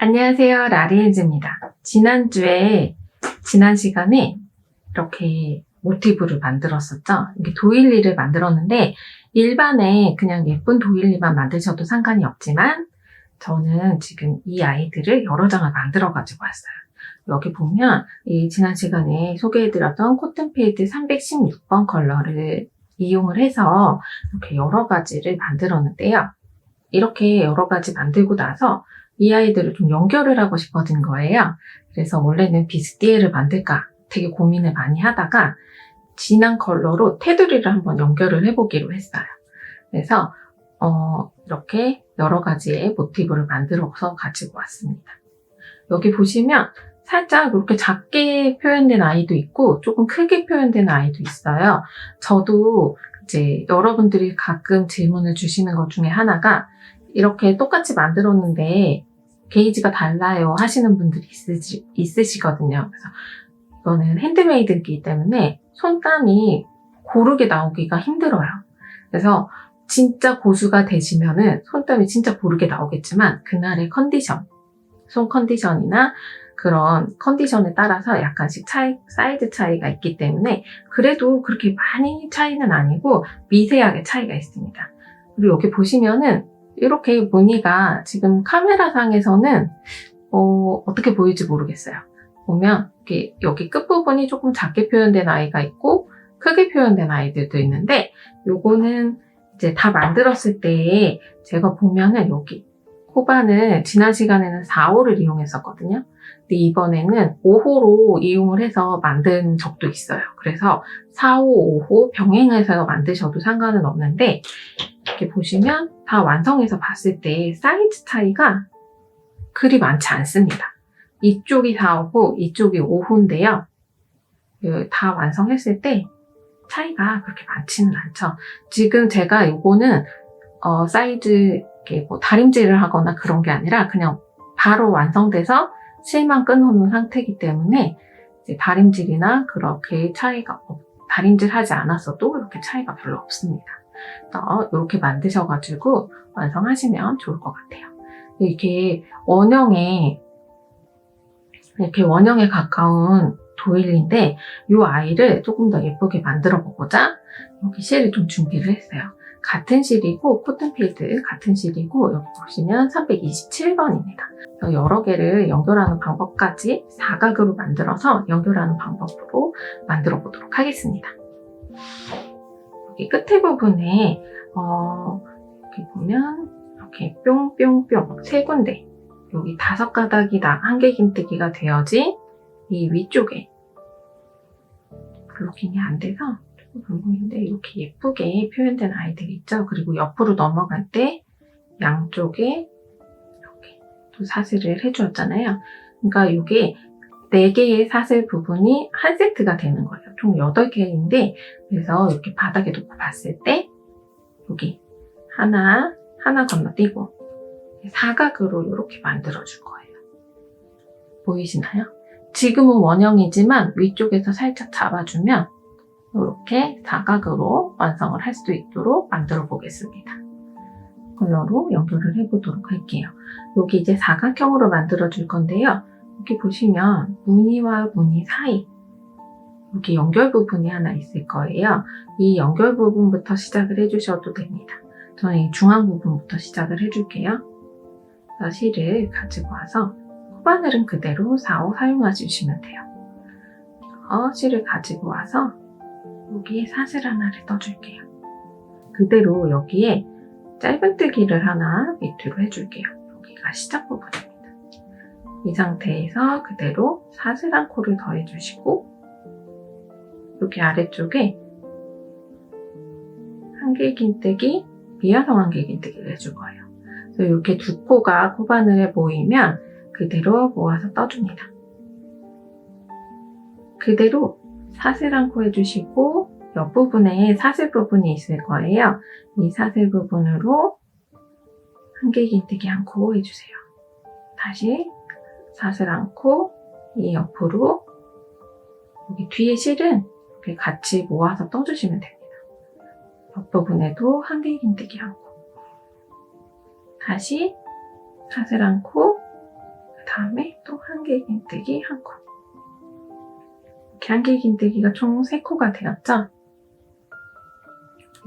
안녕하세요. 라리에즈입니다. 지난 시간에 이렇게 모티브를 만들었었죠. 이게 도일리를 만들었는데 일반에 그냥 예쁜 도일리만 만드셔도 상관이 없지만 저는 지금 이 아이들을 여러 장을 만들어 가지고 왔어요. 여기 보면 이 지난 시간에 소개해드렸던 코튼페이드 316번 컬러를 이용을 해서 이렇게 여러 가지를 만들었는데요. 이렇게 여러 가지 만들고 나서 이 아이들을 좀 연결을 하고 싶어진 거예요. 그래서 원래는 비스티에를 만들까 되게 고민을 많이 하다가 진한 컬러로 테두리를 한번 연결을 해보기로 했어요. 그래서 이렇게 여러 가지의 모티브를 만들어서 가지고 왔습니다. 여기 보시면 살짝 이렇게 작게 표현된 아이도 있고 조금 크게 표현된 아이도 있어요. 저도 이제 여러분들이 가끔 질문을 주시는 것 중에 하나가 이렇게 똑같이 만들었는데 게이지가 달라요 하시는 분들이 있으시거든요. 그래서 이거는 핸드메이드이기 때문에 손땀이 고르게 나오기가 힘들어요. 그래서 진짜 고수가 되시면은 손땀이 진짜 고르게 나오겠지만 그날의 컨디션, 손 컨디션이나 그런 컨디션에 따라서 약간씩 사이즈 차이가 있기 때문에 그래도 그렇게 많이 차이는 아니고 미세하게 차이가 있습니다. 그리고 여기 보시면은 이렇게 무늬가 지금 카메라상에서는 어떻게 보일지 모르겠어요. 보면 이렇게 여기 끝부분이 조금 작게 표현된 아이가 있고 크게 표현된 아이들도 있는데 요거는 이제 다 만들었을 때 제가 보면은 여기 코바는 지난 시간에는 4호를 이용했었거든요. 근데 이번에는 5호로 이용을 해서 만든 적도 있어요. 그래서 4호, 5호 병행해서 만드셔도 상관은 없는데 이렇게 보시면 다 완성해서 봤을 때 사이즈 차이가 그리 많지 않습니다. 이쪽이 4호고 이쪽이 5호인데요. 다 완성했을 때 차이가 그렇게 많지는 않죠. 지금 제가 이거는 사이즈 뭐 다림질을 하거나 그런 게 아니라 그냥 바로 완성돼서 실만 끊어놓은 상태이기 때문에 이제 다림질이나 그렇게 다림질 하지 않았어도 이렇게 차이가 별로 없습니다. 이렇게 만드셔가지고 완성하시면 좋을 것 같아요. 이렇게 원형에 가까운 도일리인데 이 아이를 조금 더 예쁘게 만들어 보고자 여기 실을 좀 준비를 했어요. 같은 실이고 코튼필드 같은 실이고 여기 보시면 327번입니다. 여러 개를 연결하는 방법까지 사각으로 만들어서 연결하는 방법으로 만들어 보도록 하겠습니다. 여기 끝에 부분에 이렇게 보면 이렇게 뿅뿅뿅 세 군데 여기 5가닥이 한길긴뜨기가 되어진 이 위쪽에 블로킹이 안 돼서 조금 안 보이는데 이렇게 예쁘게 표현된 아이들이 있죠. 그리고 옆으로 넘어갈 때 양쪽에 이렇게 또 사슬을 해주었잖아요. 그러니까 이게 4개의 사슬 부분이 한 세트가 되는 거예요. 총 8개인데 그래서 이렇게 바닥에 놓고 봤을 때 여기 하나 건너뛰고 사각으로 이렇게 만들어줄 거예요. 보이시나요? 지금은 원형이지만 위쪽에서 살짝 잡아주면 이렇게 사각으로 완성을 할 수 있도록 만들어 보겠습니다. 컬러로 연결을 해보도록 할게요. 여기 이제 사각형으로 만들어 줄 건데요. 여기 보시면 무늬와 무늬 사이 여기 연결 부분이 하나 있을 거예요. 이 연결 부분부터 시작을 해주셔도 됩니다. 저는 이 중앙 부분부터 시작을 해줄게요. 실을 가지고 와서 코바늘은 그대로 4호 사용해 주시면 돼요. 실을 가지고 와서 여기에 사슬 하나를 떠줄게요. 그대로 여기에 짧은뜨기를 하나 밑으로 해줄게요. 여기가 시작 부분입니다. 이 상태에서 그대로 사슬 한 코를 더해주시고 여기 아래쪽에 한길긴뜨기, 미화성 한길긴뜨기를 해줄 거예요. 그래서 이렇게 두 코가 코바늘에 보이면 그대로 모아서 떠줍니다. 그대로 사슬 한 코 해주시고 옆부분에 사슬 부분이 있을 거예요. 이 사슬 부분으로 한길긴뜨기 한 코 해주세요. 다시 사슬 한 코, 이 옆으로 여기 뒤에 실은 이렇게 같이 모아서 떠주시면 됩니다. 옆부분에도 한길긴뜨기 한 코, 다시 사슬 한 코, 그 다음에 또 한길긴뜨기 한 코. 이렇게 한길긴뜨기가 총 3코가 되었죠?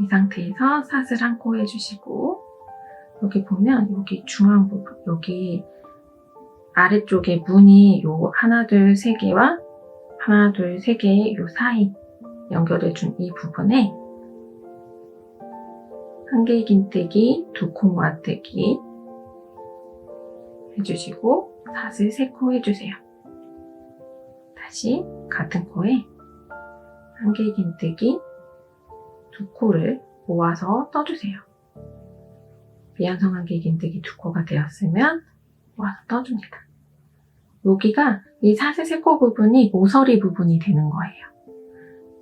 이 상태에서 사슬 한 코 해주시고, 여기 보면 여기 중앙 부분, 여기 아래쪽에 무늬 요 하나, 둘, 세 개와 하나, 둘, 세 개의 요 사이 연결해준 이 부분에 한길긴뜨기, 2코 모아뜨기 해주시고 사슬 3코 해주세요. 다시 같은 코에 한길긴뜨기 2코를 모아서 떠주세요. 미완성 한길긴뜨기 2코가 되었으면 모아서 떠줍니다. 여기가 이 사슬 3코 부분이 모서리 부분이 되는 거예요.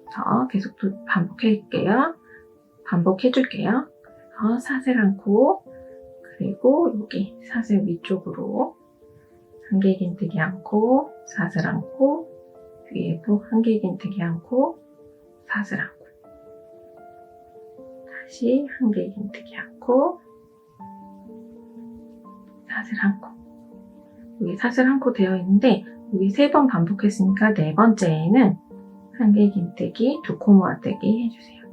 그래서 계속 또 반복해줄게요. 그래서 사슬 한 코, 그리고 여기 사슬 위쪽으로 한길긴뜨기 한 코, 사슬 한 코, 위에도 한길긴뜨기 한 코, 사슬 한 코. 다시 한길긴뜨기 한 코, 사슬 한 코. 여기 사슬 한 코 되어 있는데 여기 3번 반복했으니까 4번째에는 한길긴뜨기 2코 모아뜨기 해주세요.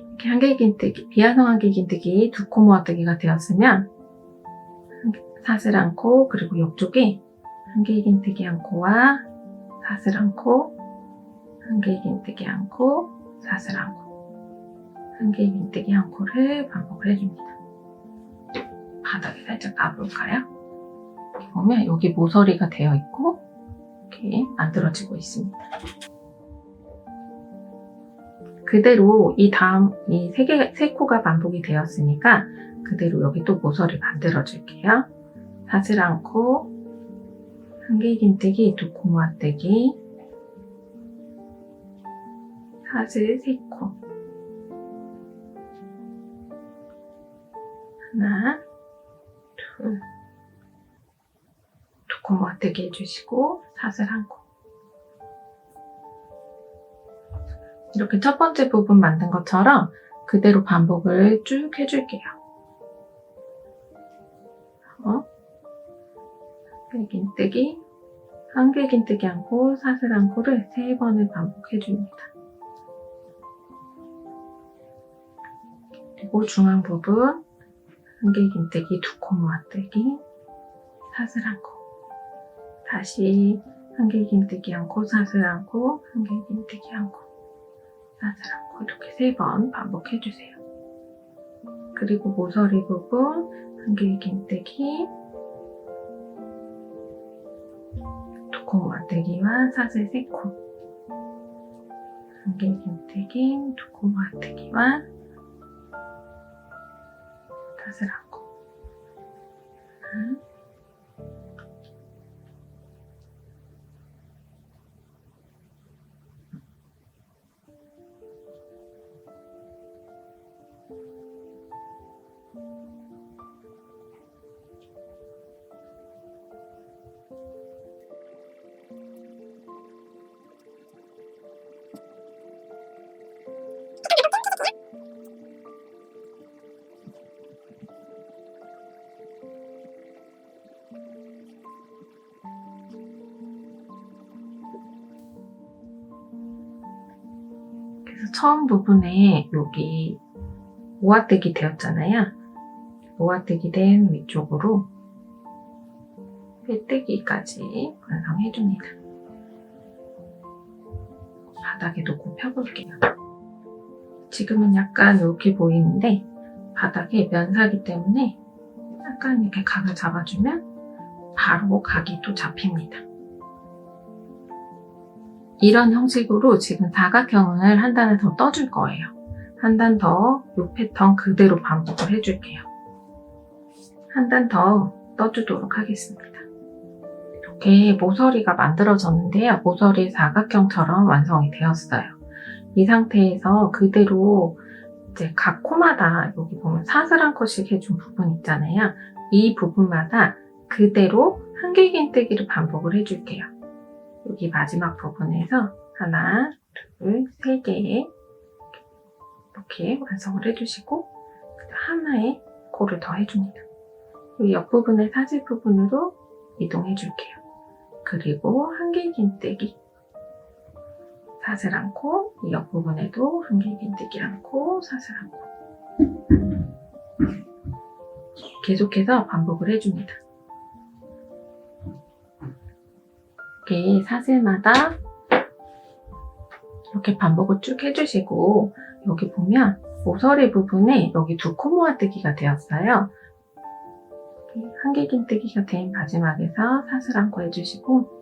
이렇게 한길긴뜨기, 비완성 한길긴뜨기 2코 모아뜨기가 되었으면 사슬 한 코, 그리고 옆쪽에 한길긴뜨기 한 코와 사슬 한 코, 한길긴뜨기 한 코, 사슬 한 코, 한길긴뜨기 한 코를 반복을 해줍니다. 바닥에 살짝 놔볼까요? 이렇게 보면 여기 모서리가 되어 있고 이렇게 만들어지고 있습니다. 그대로 이 다음 이 3코가 반복이 되었으니까 그대로 여기 또 모서리 만들어 줄게요. 사슬 한 코, 한길긴뜨기 2코 모아뜨기, 사슬 3코, 하나, 둘, 2코 모아뜨기 해주시고 사슬 한 코. 이렇게 첫 번째 부분 만든 것처럼 그대로 반복을 쭉 해줄게요. 한길긴뜨기, 한길긴뜨기 한 코, 사슬 한 코를 3번을 반복해줍니다. 그리고 중앙 부분 한길긴뜨기 2코 모아뜨기, 사슬 한 코. 다시 한길긴뜨기 한 코, 사슬 한 코, 한길긴뜨기 한 코, 사슬 한 코. 이렇게 3번 반복해주세요. 그리고 모서리 부분 한길긴뜨기 2코 모아뜨기와 사슬 3코, 한길긴뜨기 2코 모아뜨기와 사슬 한 코. 그래서 처음 부분에 여기 모아뜨기 되었잖아요. 모아뜨기 된 위쪽으로 빼뜨기까지 완성해줍니다. 바닥에 놓고 펴볼게요. 지금은 약간 이렇게 보이는데 바닥에 면사기 때문에 약간 이렇게 각을 잡아주면 바로 각이 또 잡힙니다. 이런 형식으로 지금 사각형을 한 단을 더 떠줄 거예요. 한 단 더 이 패턴 그대로 반복을 해줄게요. 한 단 더 떠주도록 하겠습니다. 이렇게 모서리가 만들어졌는데요. 모서리 사각형처럼 완성이 되었어요. 이 상태에서 그대로 이제 각 코마다 여기 보면 사슬 한 컷씩 해준 부분 있잖아요. 이 부분마다 그대로 한길긴뜨기를 반복을 해줄게요. 여기 마지막 부분에서 하나, 둘, 3개의 이렇게 완성을 해주시고 하나의 코를 더 해줍니다. 이 옆부분의 사슬 부분으로 이동해 줄게요. 그리고 한길긴뜨기 사슬 안고, 이 옆부분에도 한길긴뜨기 안고, 사슬 안고 계속해서 반복을 해줍니다. 이렇게 사슬마다 이렇게 반복을 쭉 해주시고, 여기 보면 모서리 부분에 여기 두 코 모아뜨기가 되었어요. 한길긴뜨기가 된 마지막에서 사슬 안고 해주시고,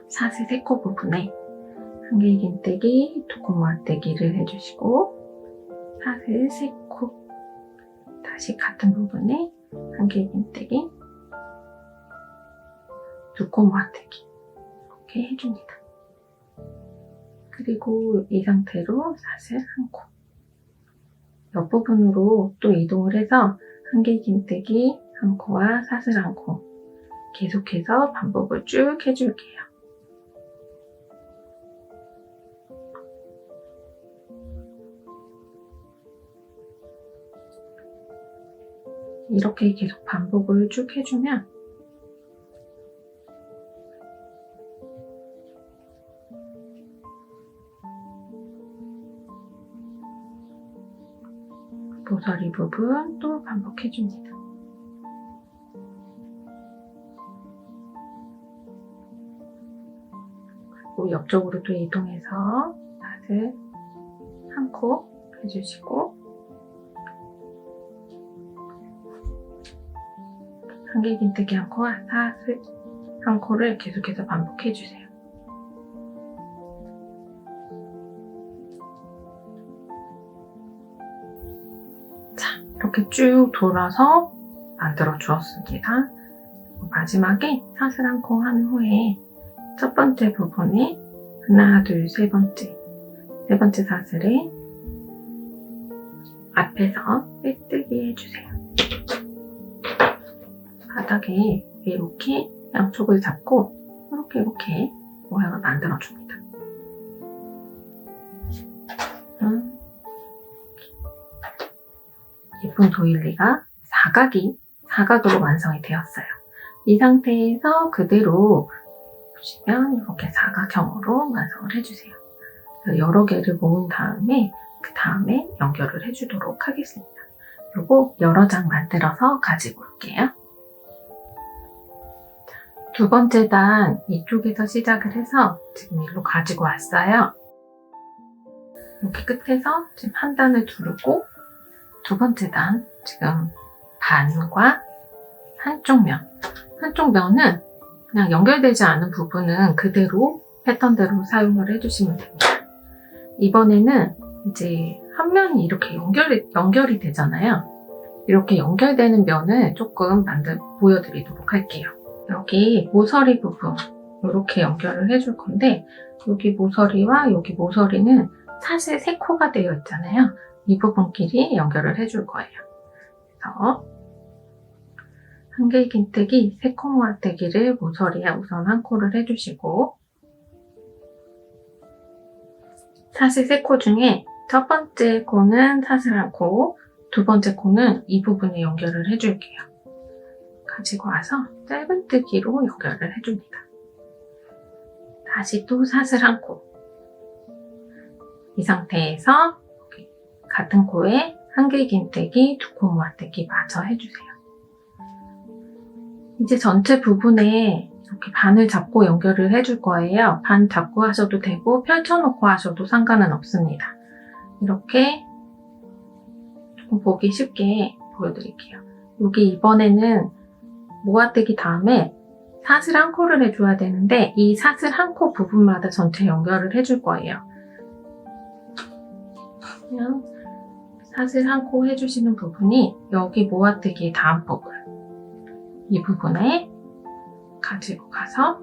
사슬 3코 부분에 한길긴뜨기, 두 코 모아뜨기를 해주시고, 사슬 3코, 다시 같은 부분에 한길긴뜨기, 두 코 모아뜨기 이렇게 해줍니다. 그리고 이 상태로 사슬 1코, 옆부분으로 또 이동을 해서 한길긴뜨기 1코와 사슬 1코 계속해서 반복을 쭉 해줄게요. 이렇게 계속 반복을 쭉 해주면 모서리 부분 또 반복해줍니다. 그리고 옆쪽으로 또 이동해서 사슬 1코 해주시고, 한길긴뜨기 1코와 사슬 1코를 계속해서 반복해주세요. 이렇게 쭉 돌아서 만들어 주었습니다. 마지막에 사슬 1코 한 후에 첫 번째 부분에 하나, 둘, 세 번째 사슬에 앞에서 빼뜨기 해주세요. 바닥에 이렇게 양쪽을 잡고 이렇게 모양을 만들어 줍니다. 예쁜 도일리가 사각으로 완성이 되었어요. 이 상태에서 그대로 보시면 이렇게 사각형으로 완성을 해주세요. 여러 개를 모은 다음에 그 다음에 연결을 해주도록 하겠습니다. 그리고 여러 장 만들어서 가지고 올게요. 두 번째 단 이쪽에서 시작을 해서 지금 일로 가지고 왔어요. 이렇게 끝에서 지금 한 단을 두르고, 두 번째 단 지금 반과 한쪽 면은 그냥 연결되지 않은 부분은 그대로 패턴대로 사용을 해주시면 됩니다. 이번에는 이제 한 면이 이렇게 연결이 되잖아요. 이렇게 연결되는 면을 조금 보여드리도록 할게요. 여기 모서리 부분 이렇게 연결을 해줄 건데, 여기 모서리와 여기 모서리는 사슬 3코가 되어 있잖아요. 이 부분끼리 연결을 해줄 거예요. 그래서 한길긴뜨기 3코 모아뜨기를 모서리에 우선 1코를 해주시고, 사슬 3코 중에 첫 번째 코는 사슬 1코, 두 번째 코는 이 부분에 연결을 해줄게요. 가지고 와서 짧은뜨기로 연결을 해줍니다. 다시 또 사슬 1코. 이 상태에서 같은 코에 한길긴뜨기, 2코 모아뜨기 마저 해주세요. 이제 전체 부분에 이렇게 반을 잡고 연결을 해줄 거예요. 반 잡고 하셔도 되고 펼쳐놓고 하셔도 상관은 없습니다. 이렇게 조금 보기 쉽게 보여드릴게요. 여기 이번에는 모아뜨기 다음에 사슬 1코를 해줘야 되는데, 이 사슬 1코 부분마다 전체 연결을 해줄 거예요. 그냥 사슬 1코 해주시는 부분이 여기 모아뜨기 다음 부분, 이 부분에 가지고 가서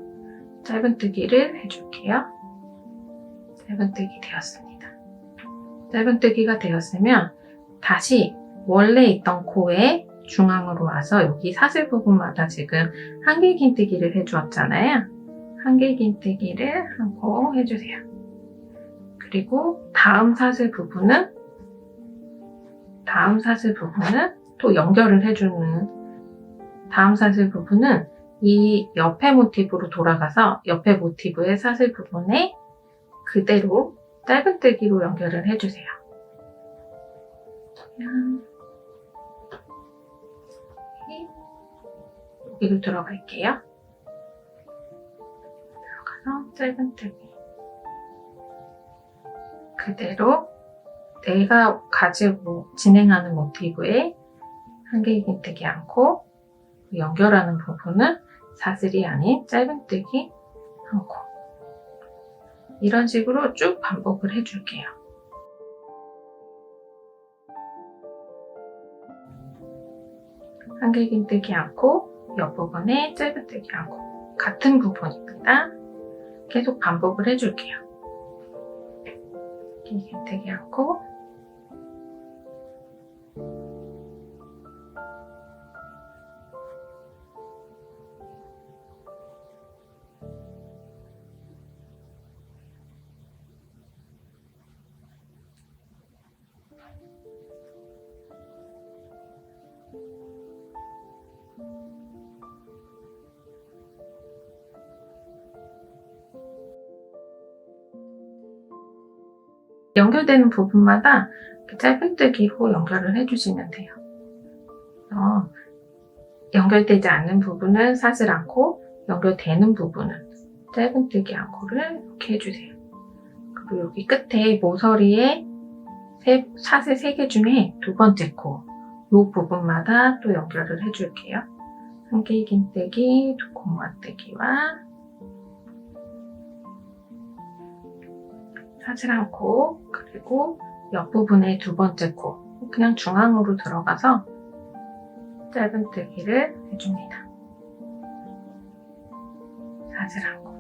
짧은뜨기를 해줄게요. 짧은뜨기 되었습니다. 짧은뜨기가 되었으면 다시 원래 있던 코의 중앙으로 와서 여기 사슬 부분마다 지금 한길긴뜨기를 해주었잖아요. 한길긴뜨기를 1코 해주세요. 그리고 다음 사슬 부분은 또 연결을 해주는 다음 사슬 부분은 이 옆에 모티브로 돌아가서 옆에 모티브의 사슬 부분에 그대로 짧은뜨기로 연결을 해주세요. 여기로 들어갈게요. 들어가서 짧은뜨기. 그대로 내가 가지고 진행하는 모티브에 한길긴뜨기 않고 연결하는 부분은 사슬이 아닌 짧은뜨기 않고 이런 식으로 쭉 반복을 해줄게요. 한길긴뜨기 않고 옆부분에 짧은뜨기 않고 같은 부분입니다. 계속 반복을 해줄게요. 긴뜨기 않고 연결되는 부분마다 짧은뜨기로 연결을 해주시면 돼요. 연결되지 않는 부분은 사슬 않고 연결되는 부분은 짧은뜨기 않고를 이렇게 해주세요. 그리고 여기 끝에 모서리에 사슬 3개 중에 두 번째 코, 이 부분마다 또 연결을 해줄게요. 한길긴뜨기, 두 코 모아뜨기와 사슬 한 코, 그리고 옆부분의 두 번째 코, 그냥 중앙으로 들어가서 짧은뜨기를 해줍니다. 사슬 한 코.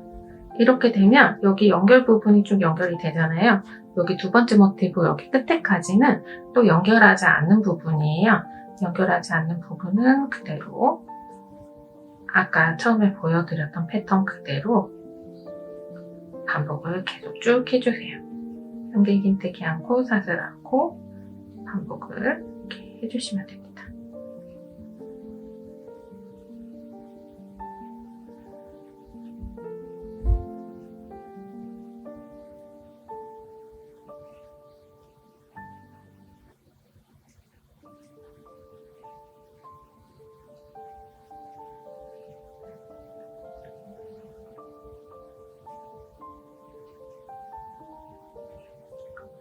이렇게 되면 여기 연결 부분이 쭉 연결이 되잖아요. 여기 두 번째 모티브 여기 끝에까지는 또 연결하지 않는 부분이에요. 연결하지 않는 부분은 그대로 아까 처음에 보여드렸던 패턴 그대로 반복을 계속 쭉 해주세요. 한길긴뜨기 않고 사슬 않고 반복을 이렇게 해주시면 됩니다.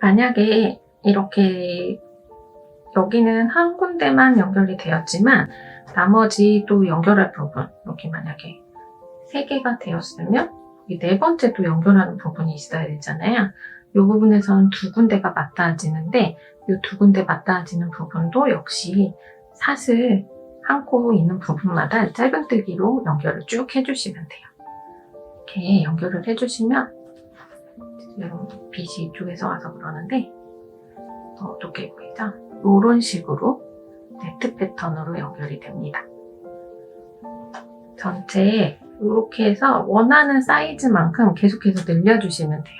만약에 이렇게 여기는 한 군데만 연결이 되었지만 나머지 또 연결할 부분 여기 만약에 3개가 되었으면 여기 4번째 또 연결하는 부분이 있어야 되잖아요. 이 부분에서는 두 군데가 맞닿아지는데 이 두 군데 맞닿아지는 부분도 역시 사슬 한 코 있는 부분마다 짧은뜨기로 연결을 쭉 해주시면 돼요. 이렇게 연결을 해주시면 지금 빛이 이쪽에서 와서 그러는데 더 어둡게 보이죠? 이런 식으로 네트 패턴으로 연결이 됩니다. 전체에 이렇게 해서 원하는 사이즈만큼 계속해서 늘려주시면 돼요.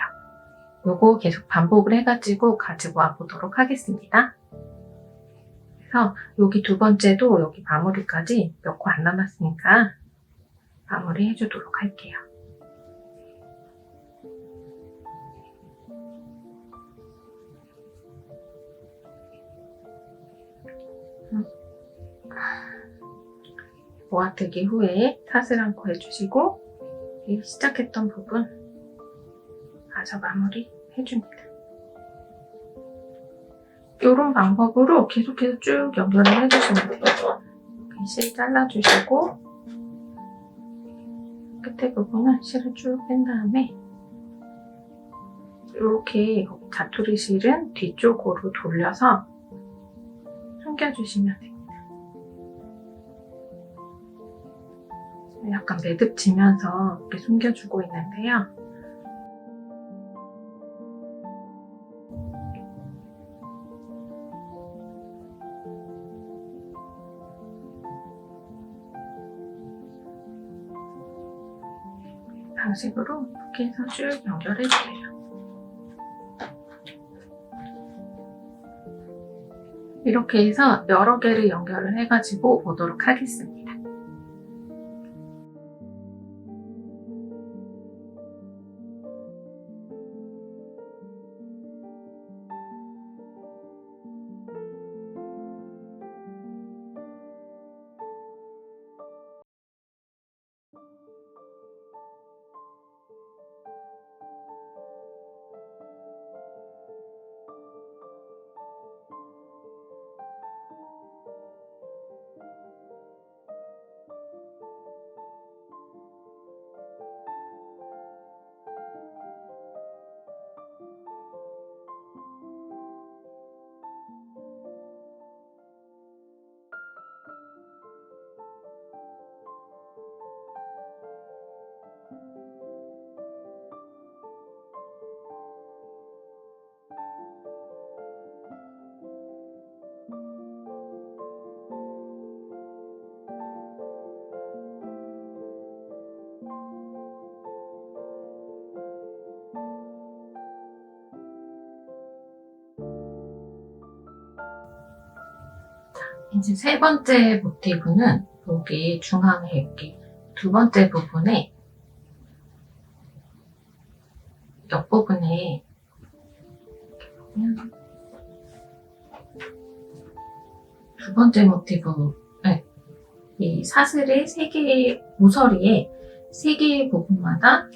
요거 계속 반복을 해가지고 가지고 와보도록 하겠습니다. 그래서 여기 두 번째도 여기 마무리까지 몇 코 안 남았으니까 마무리 해주도록 할게요. 모아뜨기 후에 사슬 한 코 해주시고 시작했던 부분 마저 마무리 해줍니다. 이런 방법으로 계속해서 쭉 연결을 해주시면 돼요. 실 잘라주시고 끝에 부분은 실을 쭉 뺀 다음에 이렇게 자투리 실은 뒤쪽으로 돌려서 숨겨주시면 됩니다. 약간 매듭 지면서 이렇게 숨겨주고 있는데요. 방식으로 이렇게 해서 쭉 연결해주세요. 이렇게 해서 여러 개를 연결을 해가지고 오도록 하겠습니다. 이제 세 번째 모티브는 여기 중앙에 이렇게 두 번째 부분에 옆부분에 두 번째 모티브, 이 사슬의 세 개의 모서리에 세 개의 부분마다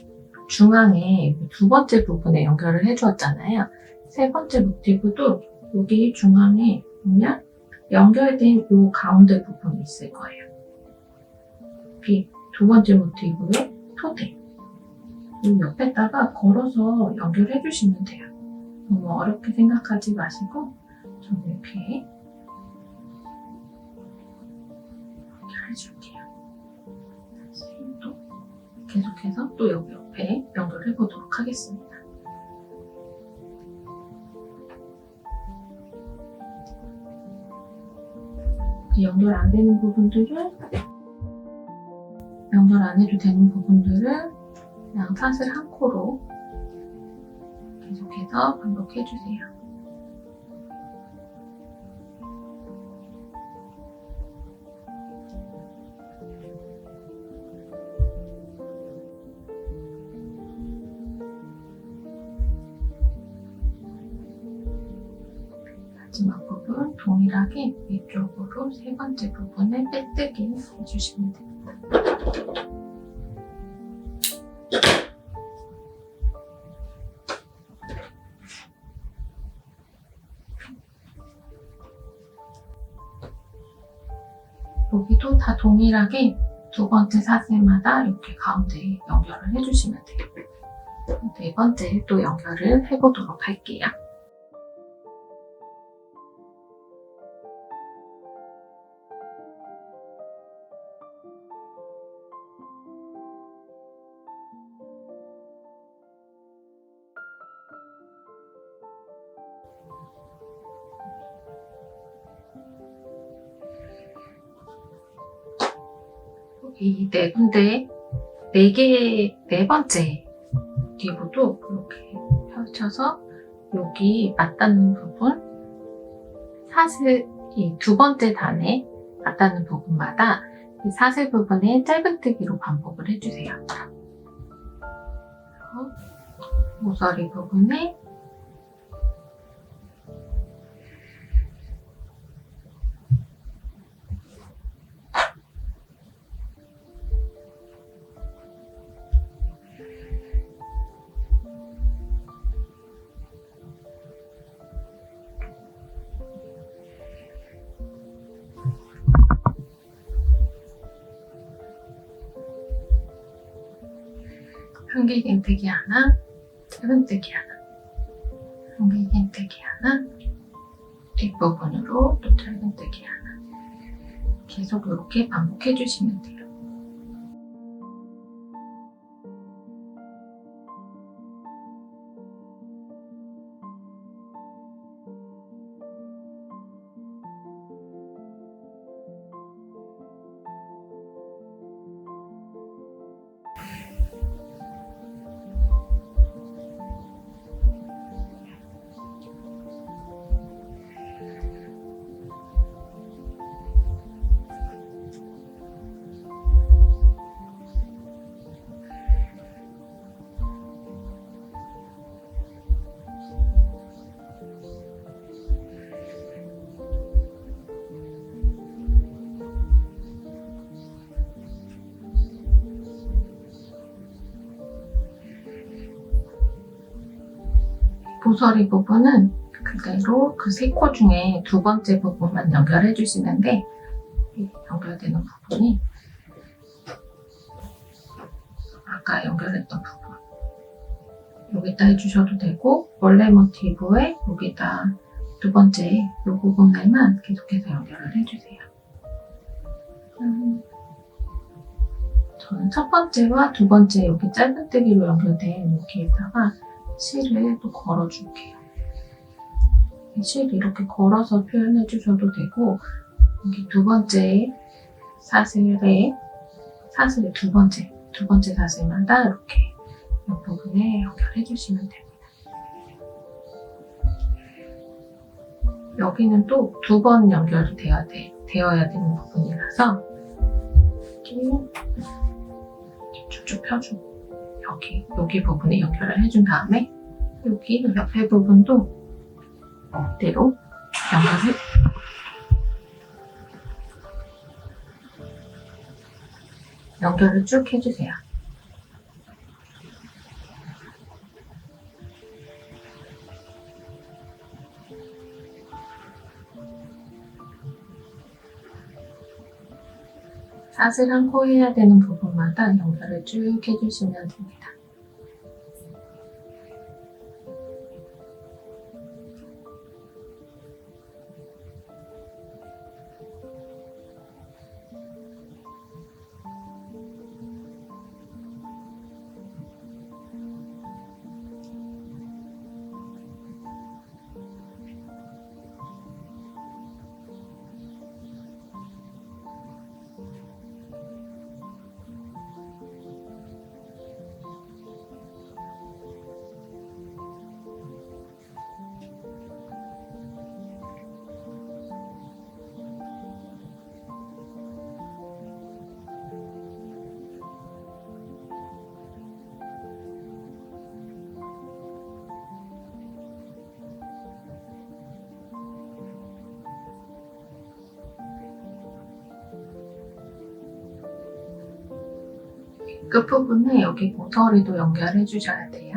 중앙에 두 번째 부분에 연결을 해주었잖아요. 세 번째 모티브도 여기 중앙에 보면 연결된 이 가운데 부분이 있을 거예요. 여기 두 번째 모티브의 토대. 이 옆에다가 걸어서 연결해 주시면 돼요. 너무 어렵게 생각하지 마시고 저는 이렇게 해줄게요. 또 계속해서 또 여기 옆에 연결해 보도록 하겠습니다. 연결 안 되는 부분들은 연결 안 해도 되는 부분들은 그냥 사슬 한 코로 계속해서 반복해주세요. 마지막 부분 동일하게 위쪽으로 세 번째 부분을 빼뜨기 해주시면 됩니다. 여기도 다 동일하게 두 번째 사슬마다 이렇게 가운데에 연결을 해주시면 돼요. 네 번째 또 연결을 해보도록 할게요. 이 네 군데, 네 번째 모티브도 이렇게 펼쳐서 여기 맞닿는 부분, 사슬, 이 두 번째 단에 맞닿는 부분마다 이 사슬 부분에 짧은뜨기로 반복을 해주세요. 모서리 부분에 한길긴뜨기 하나, 짧은뜨기 하나, 한길긴뜨기 하나, 뒷부분으로 또 짧은뜨기 하나. 계속 이렇게 반복해 주시면 돼요. 모서리 부분은 그대로 그 3코 중에 2번째 부분만 연결해 주시는데 연결되는 부분이 아까 연결했던 부분 여기다 해주셔도 되고 원래 모티브에 여기다 2번째 이 부분에만 계속해서 연결을 해주세요. 저는 첫 번째와 2번째 여기 짧은뜨기로 연결된 여기에다가 실을 또 걸어줄게요. 실 이렇게 걸어서 표현해 주셔도 되고 여기 2번째 사슬의 2번째 사슬마다 이렇게 옆부분에 연결해 주시면 됩니다. 여기는 또 2번 연결이 되어야 되는 부분이라서 이렇게 쭉쭉 펴주고 여기 부분에 연결을 해준 다음에 여기 옆에 부분도 이대로 연결을 쭉 해주세요. 사슬 한 코 해야 되는 부분마다 연결을 쭉 해주시면 됩니다. 끝부분에 여기 모서리도 연결해 주셔야 돼요.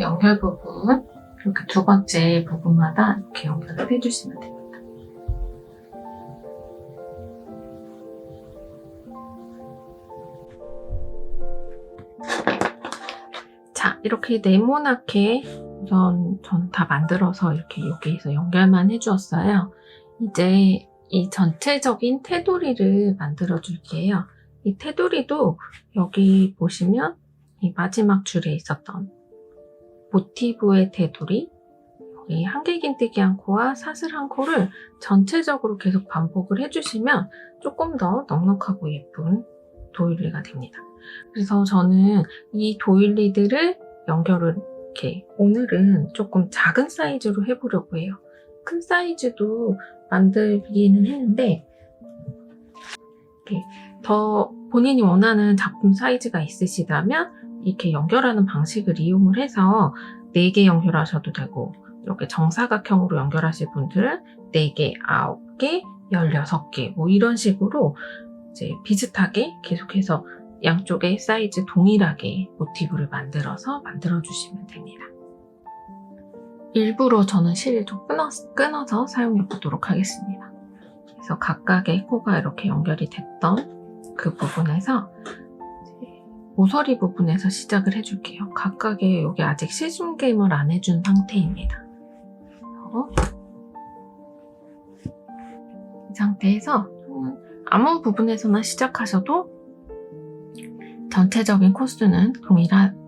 연결 부분, 이렇게 2번째 부분마다 이렇게 연결을 해주시면 됩니다. 자, 이렇게 네모나게 우선 전 다 만들어서 이렇게 여기에서 연결만 해주었어요. 이제 이 전체적인 테두리를 만들어 줄게요. 이 테두리도 여기 보시면 이 마지막 줄에 있었던 모티브의 테두리, 여기 한길긴뜨기 한 코와 사슬 한 코를 전체적으로 계속 반복을 해주시면 조금 더 넉넉하고 예쁜 도일리가 됩니다. 그래서 저는 이 도일리들을 연결을 이렇게 오늘은 조금 작은 사이즈로 해보려고 해요. 큰 사이즈도 만들기는 했는데 이렇게 더 본인이 원하는 작품 사이즈가 있으시다면 이렇게 연결하는 방식을 이용을 해서 4개 연결하셔도 되고 이렇게 정사각형으로 연결하실 분들은 4개, 9개, 16개 뭐 이런 식으로 이제 비슷하게 계속해서 양쪽의 사이즈 동일하게 모티브를 만들어 주시면 됩니다. 일부러 저는 실을 좀 끊어서 사용해 보도록 하겠습니다. 그래서 각각의 코가 이렇게 연결이 됐던 그 부분에서 모서리 부분에서 시작을 해줄게요. 각각의 여기 아직 시중겜을 안 해준 상태입니다. 이 상태에서 아무 부분에서나 시작하셔도 전체적인 코스는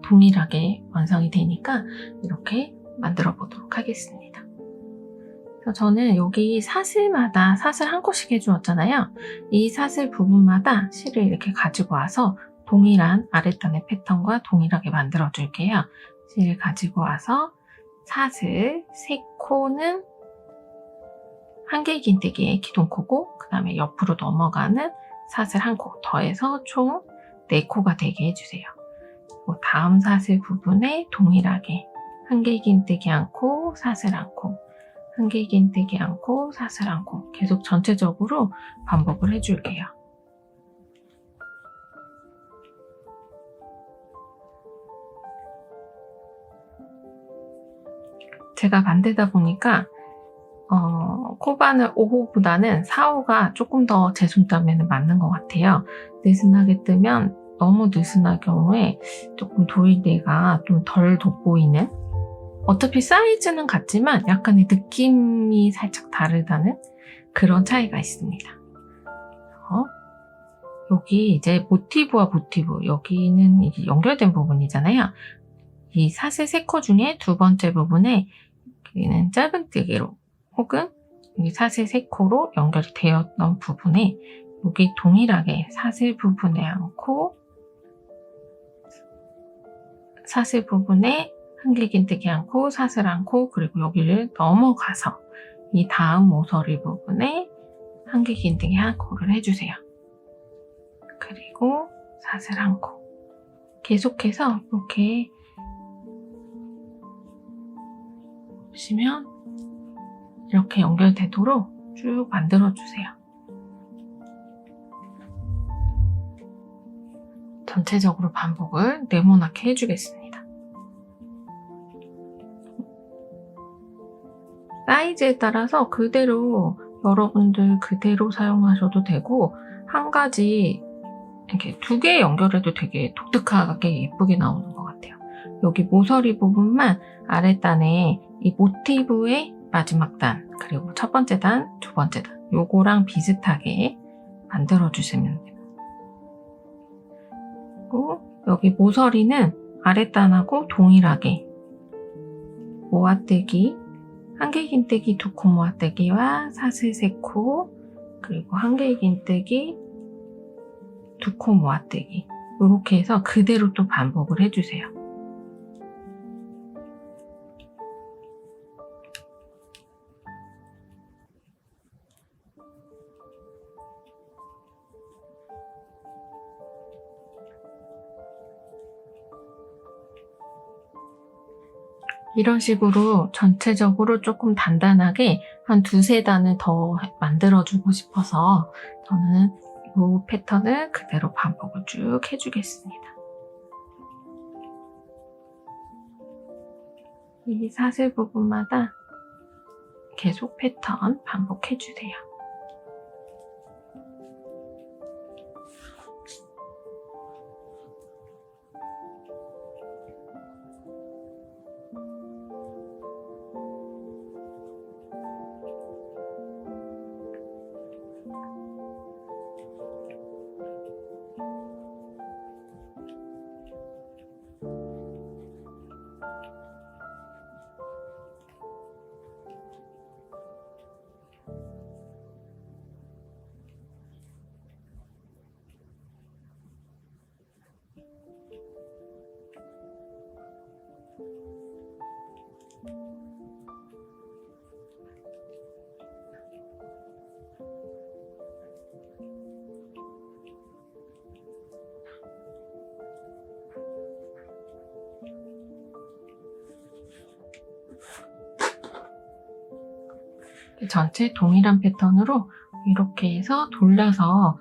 동일하게 완성이 되니까 이렇게 만들어 보도록 하겠습니다. 그래서 저는 여기 사슬마다 사슬 한 코씩 해주었잖아요. 이 사슬 부분마다 실을 이렇게 가지고 와서 동일한 아랫단의 패턴과 동일하게 만들어 줄게요. 실을 가지고 와서 사슬 3코는 한길 긴뜨기의 기둥코고, 그 다음에 옆으로 넘어가는 사슬 1코 더해서 총 4코가 되게 해주세요. 그리고 다음 사슬 부분에 동일하게 한길 긴뜨기 1코, 사슬 1코, 한길 긴뜨기 1코, 사슬 1코 계속 전체적으로 반복을 해줄게요. 제가 만들다 보니까 코바늘 5호보다는 4호가 조금 더 제 손땀에는 맞는 것 같아요. 느슨하게 뜨면 너무 느슨할 경우에 조금 도일대가 좀 덜 돋보이는, 어차피 사이즈는 같지만 약간의 느낌이 살짝 다르다는 그런 차이가 있습니다. 여기 이제 모티브와 모티브, 여기는 이게 연결된 부분이잖아요. 이 사슬 3코 중에 두 번째 부분에 여기는 짧은뜨기로 혹은 여기 사슬 3코로 연결이 되었던 부분에 여기 동일하게 사슬 부분에 1코, 사슬 부분에 한길 긴뜨기 1코, 사슬 1코, 그리고 여기를 넘어가서 이 다음 모서리 부분에 한길 긴뜨기 1코를 해주세요. 그리고 사슬 1코 계속해서 이렇게 보시면 이렇게 연결되도록 쭉 만들어주세요. 전체적으로 반복을 네모나게 해주겠습니다. 사이즈에 따라서 그대로 여러분들 그대로 사용하셔도 되고, 한 가지 이렇게 2개 연결해도 되게 독특하게 예쁘게 나오는 것 같아요. 여기 모서리 부분만 아랫단에 이 모티브의 마지막 단, 그리고 첫 번째 단, 두 번째 단, 요거랑 비슷하게 만들어주시면 돼요. 그리고 여기 모서리는 아랫단하고 동일하게 모아뜨기, 한길 긴뜨기 2코 모아뜨기와 사슬 3코, 그리고 한길 긴뜨기 2코 모아뜨기, 이렇게 해서 그대로 또 반복을 해주세요. 이런 식으로 전체적으로 조금 단단하게 한 2~3단을 더 만들어주고 싶어서 저는 이 패턴을 그대로 반복을 쭉 해주겠습니다. 이 사슬 부분마다 계속 패턴 반복해주세요. 전체 동일한 패턴으로 이렇게 해서 돌려서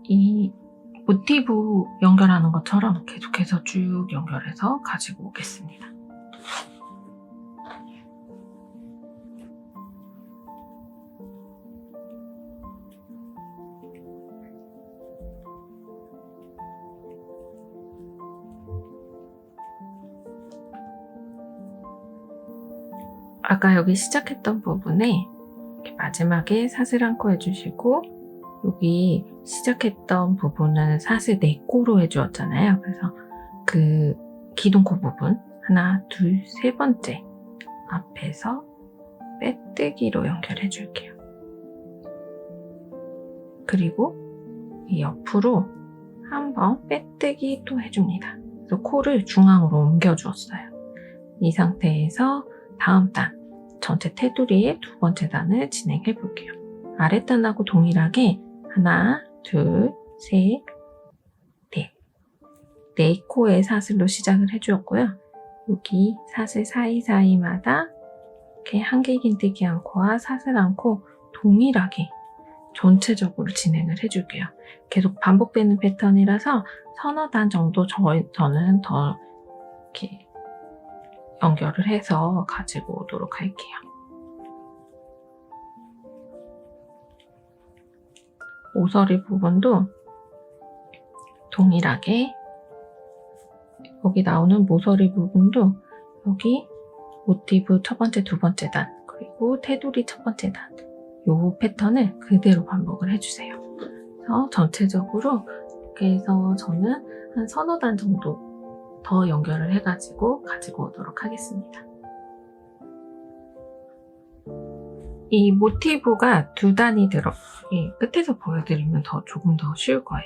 이 모티브 연결하는 것처럼 계속해서 쭉 연결해서 가지고 오겠습니다. 아까 여기 시작했던 부분에 이렇게 마지막에 사슬 1코 해주시고 여기 시작했던 부분은 사슬 4코로 해주었잖아요. 그래서 그 기둥코 부분 하나, 둘, 세 번째 앞에서 빼뜨기로 연결해 줄게요. 그리고 이 옆으로 한번 빼뜨기 또 해줍니다. 그래서 코를 중앙으로 옮겨 주었어요. 이 상태에서 다음 단, 전체 테두리의 두 번째 단을 진행해 볼게요. 아랫단하고 동일하게 하나, 둘, 셋, 넷. 4코의 사슬로 시작을 해주었고요. 여기 사슬 사이사이마다 이렇게 한길긴뜨기 한 코와 사슬 한 코 동일하게 전체적으로 진행을 해줄게요. 계속 반복되는 패턴이라서 서너 단 정도 저는 더 이렇게 연결을 해서 가지고 오도록 할게요. 모서리 부분도 동일하게 여기 나오는 모서리 부분도 여기 모티브 첫 번째, 두 번째 단 그리고 테두리 첫 번째 단 이 패턴을 그대로 반복을 해주세요. 그래서 전체적으로 이렇게 해서 저는 한 서너 단 정도 더 연결을 해가지고 가지고 오도록 하겠습니다. 이 모티브가 두 단이 끝에서 보여드리면 조금 더 쉬울 거예요.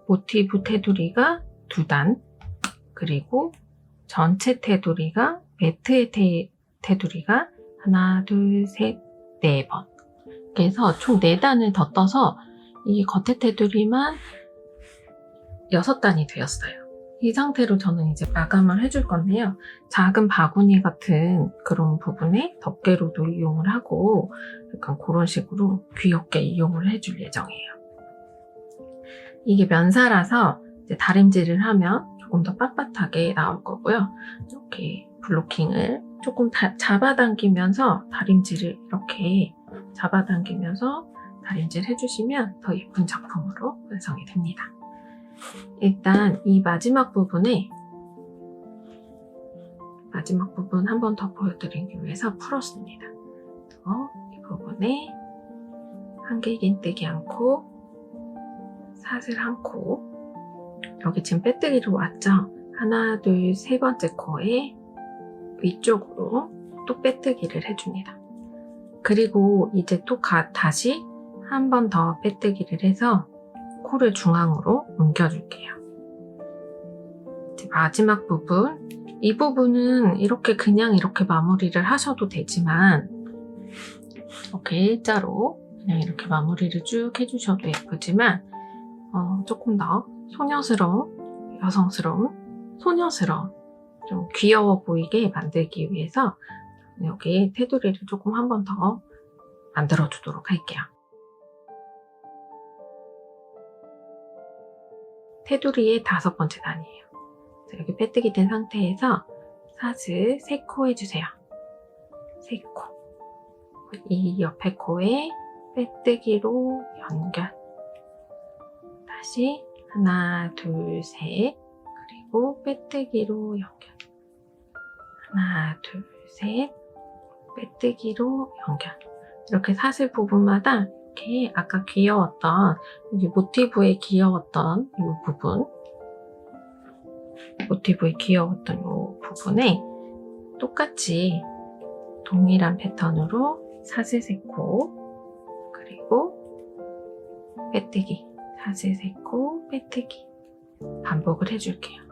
모티브 테두리가 두 단, 그리고 전체 테두리가 매트의 테두리가 하나, 둘, 셋, 네 번. 그래서 총 4단을 더 떠서 이 겉에 테두리만 6단이 되었어요. 이 상태로 저는 이제 마감을 해줄 건데요. 작은 바구니 같은 그런 부분에 덮개로도 이용을 하고 약간 그런 식으로 귀엽게 이용을 해줄 예정이에요. 이게 면사라서 이제 다림질을 하면 조금 더 빳빳하게 나올 거고요. 이렇게 블로킹을 조금 잡아당기면서 다림질을 이렇게 잡아당기면서 다림질 해주시면 더 예쁜 작품으로 완성이 됩니다. 일단 이 마지막 부분 한 번 더 보여드리기 위해서 풀었습니다. 이 부분에 한길긴뜨기 한 코, 사슬 한 코, 여기 지금 빼뜨기로 왔죠? 하나, 둘, 세 번째 코에 위쪽으로 또 빼뜨기를 해줍니다. 그리고 이제 또 다시 한 번 더 빼뜨기를 해서 코를 중앙으로 옮겨줄게요. 이제 마지막 부분, 이 부분은 그냥 이렇게 마무리를 하셔도 되지만 이렇게 일자로 그냥 이렇게 마무리를 쭉 해주셔도 예쁘지만 조금 더 소녀스러운, 여성스러운, 소녀스러운 좀 귀여워 보이게 만들기 위해서 여기 테두리를 조금 한 번 더 만들어 주도록 할게요. 테두리의 5번째 단이에요. 여기 빼뜨기 된 상태에서 사슬 3코 해주세요. 3코. 이 옆에 코에 빼뜨기로 연결. 다시 하나, 둘, 셋. 그리고 빼뜨기로 연결. 하나, 둘, 셋. 빼뜨기로 연결. 이렇게 사슬 부분마다 이렇게 아까 귀여웠던 여기 모티브에 귀여웠던 이 부분, 모티브에 귀여웠던 이 부분에 똑같이 동일한 패턴으로 사슬 3코 그리고 빼뜨기, 사슬 3코 빼뜨기 반복을 해줄게요.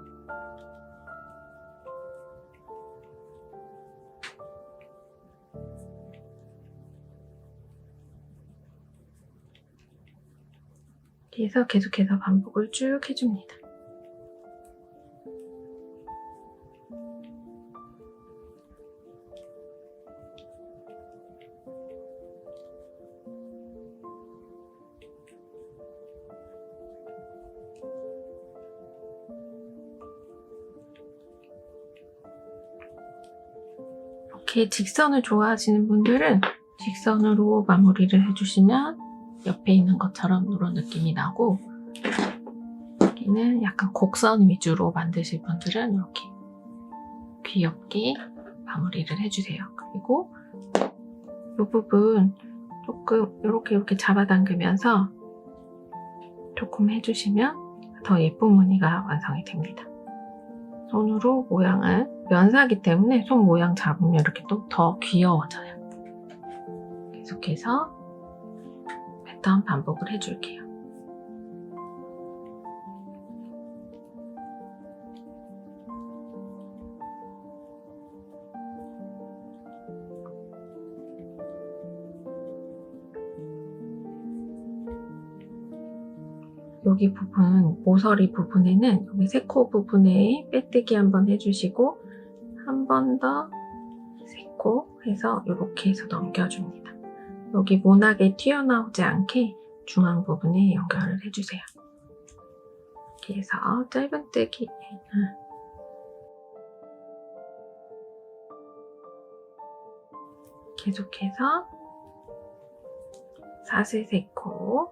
그래서 계속해서 반복을 쭉 해줍니다. 이렇게 직선을 좋아하시는 분들은 직선으로 마무리를 해주시면 옆에 있는 것처럼 이런 느낌이 나고, 여기는 약간 곡선 위주로 만드실 분들은 이렇게 귀엽게 마무리를 해주세요. 그리고 이 부분 조금 이렇게 잡아당기면서 조금 해주시면 더 예쁜 무늬가 완성이 됩니다. 손으로 모양을, 면사기 때문에 손 모양 잡으면 이렇게 또 더 귀여워져요. 계속해서 패턴 반복을 해줄게요. 여기 부분, 모서리 부분에는 여기 세코 부분에 빼뜨기 한번 해주시고 한 번 더 세코 해서 이렇게 해서 넘겨줍니다. 여기 모나게 튀어나오지 않게 중앙 부분에 연결을 해주세요. 이렇게 해서 짧은뜨기 계속해서 사슬 세코,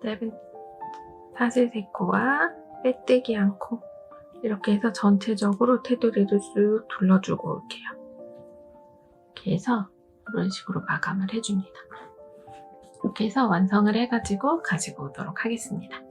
짧은 사슬 세코와 빼뜨기 한 코, 이렇게 해서 전체적으로 테두리를 쑥 둘러주고 올게요. 이렇게 해서 이런 식으로 마감을 해줍니다. 이렇게 해서 완성을 해가지고 가지고 오도록 하겠습니다.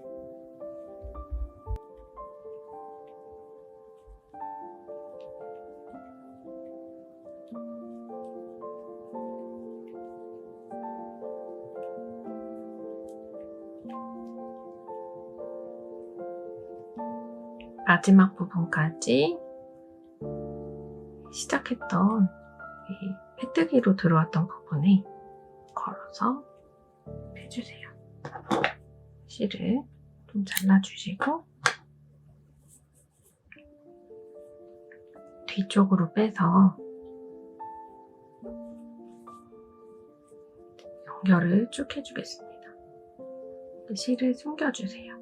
마지막 부분까지 시작했던 이 빼뜨기로 들어왔던 부분에 걸어서 빼주세요. 실을 좀 잘라주시고 뒤쪽으로 빼서 연결을 쭉 해주겠습니다. 실을 숨겨주세요.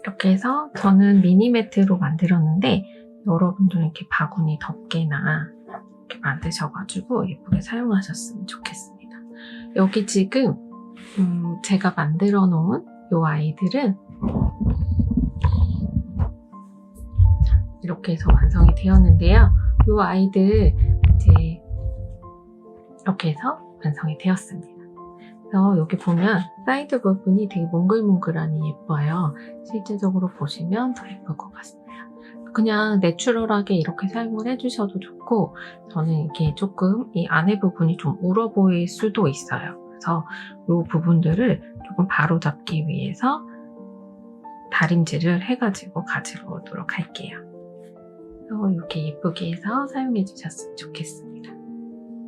이렇게 해서 저는 미니매트로 만들었는데 여러분들은 이렇게 바구니 덮개나 이렇게 만드셔가지고 예쁘게 사용하셨으면 좋겠습니다. 여기 지금 제가 만들어 놓은 이 아이들은 이렇게 해서 완성이 되었는데요. 이 아이들 이제 이렇게 해서 완성이 되었습니다. 그래서 여기 보면 사이드 부분이 되게 몽글몽글하니 예뻐요. 실제적으로 보시면 더 예쁠 것 같습니다. 그냥 내추럴하게 이렇게 사용을 해주셔도 좋고, 저는 이게 조금 이 안에 부분이 좀 울어 보일 수도 있어요. 그래서 이 부분들을 조금 바로잡기 위해서 다림질을 해가지고 가지고 오도록 할게요. 그래서 이렇게 예쁘게 해서 사용해 주셨으면 좋겠습니다.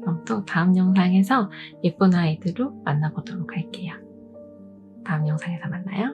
그럼 또 다음 영상에서 예쁜 아이들로 만나보도록 할게요. 다음 영상에서 만나요.